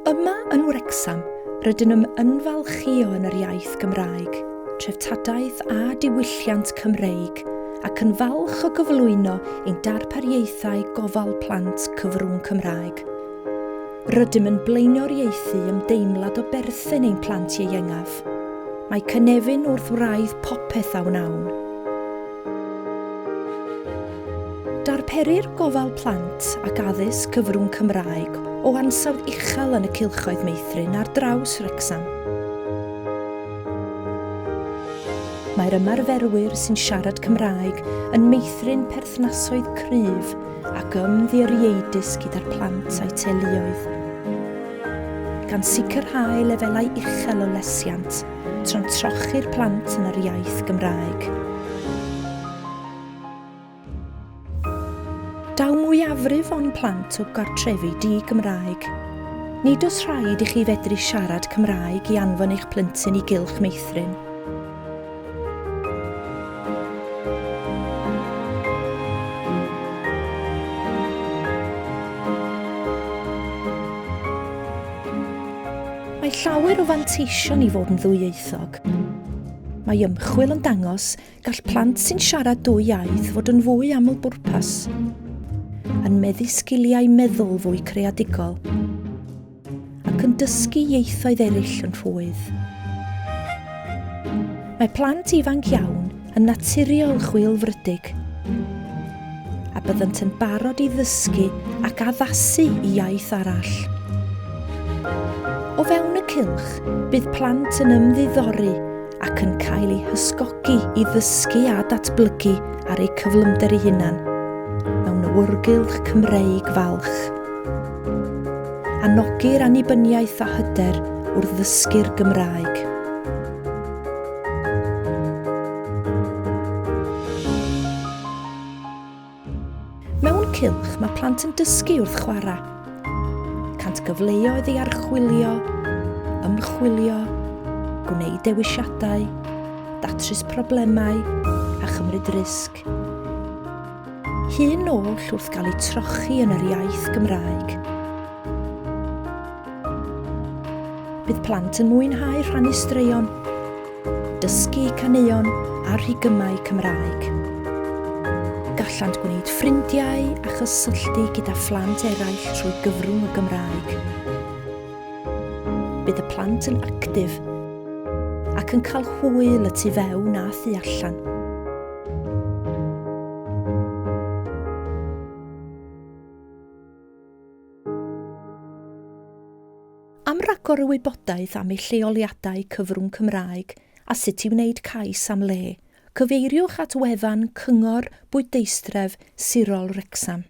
Yma yn Wrecsam, rydyn nhw'n ynfalchio yn yr iaith Gymraeg, treftadaeth a diwylliant Cymreig, ac yn falch o gyflwyno ein darpariaethau gofal plant cyfrwng Cymraeg. Rydym yn blaenoriaethu ymdeimlad o berthyn ein plant ieuengaf. Mae cynefin wrth wraidd popeth a wnawn. Darperir gofal plant ac addysg cyfrwng Cymraeg o ansawdd uchel yn y cylchoedd meithrin ar draws Wrecsam. Mae'r ymarferwyr sy'n siarad Cymraeg yn meithrin perthnasoedd cryf ac ymddiriedus gyda'r plant a'i teuluoedd. Gan sicrhau lefelau uchel o lesiant tra'n trochi'r plant yn yr iaith Gymraeg. Daw mwyafrif o'n plant o gartrefi di-Gymraeg. Nid oes rhaid i chi fedru siarad Cymraeg i anfon eich plentyn i gylch meithrin. Mae llawer o fanteision i fod yn ddwyieithog. Mae ymchwil yn dangos gall plant sy'n siarad dwy iaith fod yn fwy aml bwrpas, yn meddu sgiliau meddwl fwy creadigol, ac yn dysgu ieithoedd eraill yn rhwydd. Mae plant ifanc iawn yn naturiol chwilfrydig, a byddant yn barod i ddysgu ac addasu i iaith arall. O fewn y cylch, bydd plant yn ymddiddori ac yn cael eu hysgogi i ddysgu a datblygu ar eu cyflymder eu hunan, mewn awyrgylch Cymreig falch. Anogir annibyniaeth a hyder wrth ddysgu'r Gymraeg. Mewn cylch mae plant yn dysgu wrth chwarae. Cant gyfleoedd i archwilio, ymchwilio, gwneud dewisiadau, datrys problemau a chymryd risg. Hyn oll wrth gael ei trochi yn yr iaith Gymraeg. Bydd plant yn mwynhau rhannu straeon, dysgu caneuon a rhigymau Cymraeg. Gallant gwneud ffrindiau a chysylltu gyda phlant eraill trwy gyfrwng y Gymraeg. Bydd y plant yn actif ac yn cael hwyl y tu fewn a thu allan. Am ragor y wybodaeth am eu lleoliadau cyfrwng Cymraeg a sut i wneud cais am le, cyfeiriwch at wefan Cyngor Bwydeistref Sirol Wrecsam.